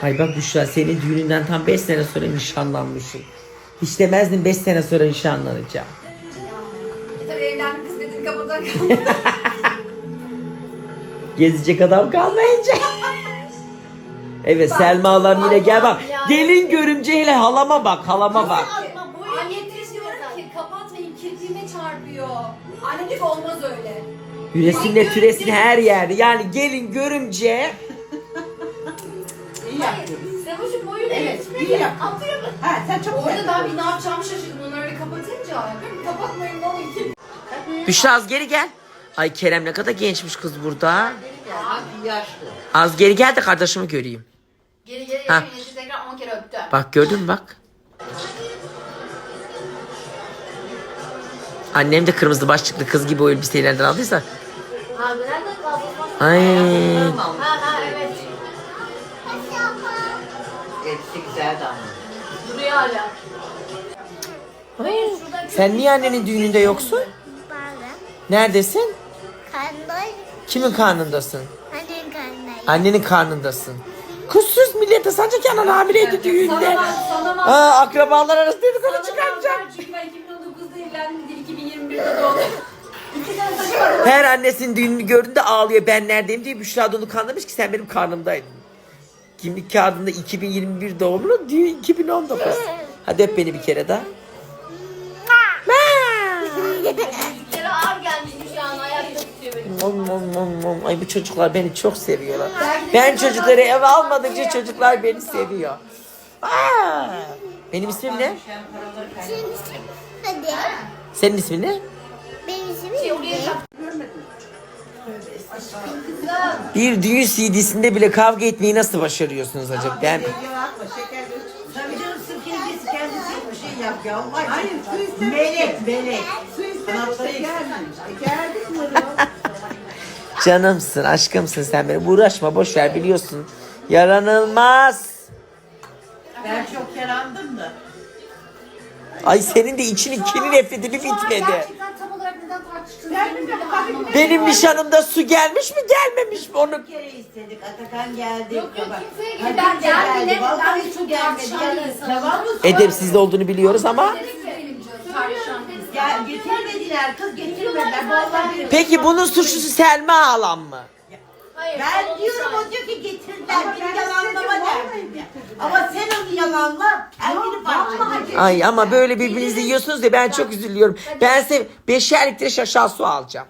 Ay bak Büşra, senin düğününden tam 5 sene sonra nişanlanmışım. Hiç demezdim 5 sene sonra nişanlanacağım. Tabii evlendik kız dediğin kapıdan kaldı. Gezecek adam kalmayınca. Evet Selma'lar yine gel bak. Gelin görümce hele halama bak, halama bak. Anne diyorum ki kapatmayın kirpiğime çarpıyor. Anne diyor ki olmaz öyle. Yüresinle türesin her yerde. Yani gelin görümce. İyi yaptın. Sevoş'un boyu ne? Evet, iyi yaptın. Atıyor mu? Ha, sen çok Orada güzel. ben bir ne yapacağımı şaşırdım. Onu öyle kapatınca. Diyorum ki kapatmayın ne olur kirpiğim. Büşra az geri gel. Ay Kerem ne kadar gençmiş kız burada. Yaşlı. Az geri gel de kardeşimi göreyim. Geri geri Ha. yeşil tekrar 10 kere öptü. Bak gördün mü bak. Annem de kırmızı başlıklı kız gibi o elbiselerden aldıysa. Ha nerede kaldı? Ay. Ha evet. Hepsi güzeldi ama. Duruyor hala. Sen niye annenin düğününde yoksun? Bağlı. Neredesin? Karnındayım. Kimin karnındasın? Annenin karnındayım. Annenin karnındasın. Kuzsuz millete sancak yanan hamileydi düğünde. Sana Aa, akrabalar arası dedikodu çıkaracak. Çünkü ben 2019'da evlendim. 2021'de doğdum. 2 tane saçı var. Her annesinin düğününü gördüğünde ağlıyor. Ben neredeyim diye Büşra da onu kandırmış ki sen benim karnımdaydın. Kimlik kağıdında 2021 doğumlu, düğün 2019. Hadi öp beni bir kere daha. Bir kere ağır gelmişmiş şu an ayakta tutuyor beni. Mom, mom, mom, mom. Ay bu çocuklar beni çok seviyorlar. Ben çocukları eve almadıkça çocuklar beni seviyor. Aa, benim ismim ne? Hadi. Senin ismin ne? Benim ismim Oraya Bir düğün CD'sinde bile kavga etmeyi nasıl başarıyorsunuz acaba? Ben Tabii canım sirkeli kendisi bir şey yap ya. Hayır, su istemiş. Melek. Su istemiş. Geldik mi? canımsın, aşkımsın sen benim. Uğraşma, boş ver biliyorsun. Yaranılmaz. Ben çok yarandım da. Ay senin de içinin kini nefreti bir bitmedi. gerçekten tam olarak neden tartıştığını benim bile anlamadım. Benim nişanımda su gelmiş mi gelmemiş mi onu? Bir kere istedik. Atakan geldi. Yok Baba. kimseye Hadi geldi. Ben geldi. geldi. Vallahi Ben hiç çok gelmedi. tartışan bir insanım. Tamam mı? Edepsiz olduğunu biliyoruz ama. Benim canım tartışan bir insan. Ya getirmediler. Kız getirmediler. Vallahi. Peki bunun suçlusu Selma halam mı? Hayır, Ben salonu diyorum sadece. o diyor ki getirdiler. Beni yalanlama derdim ya. Ama sen onu yalanla. Kendini parçalayın. Ay ama böyle birbirinizi yiyorsunuz ya ben çok üzülüyorum. Ben size 5'er litre şaşal su alacağım.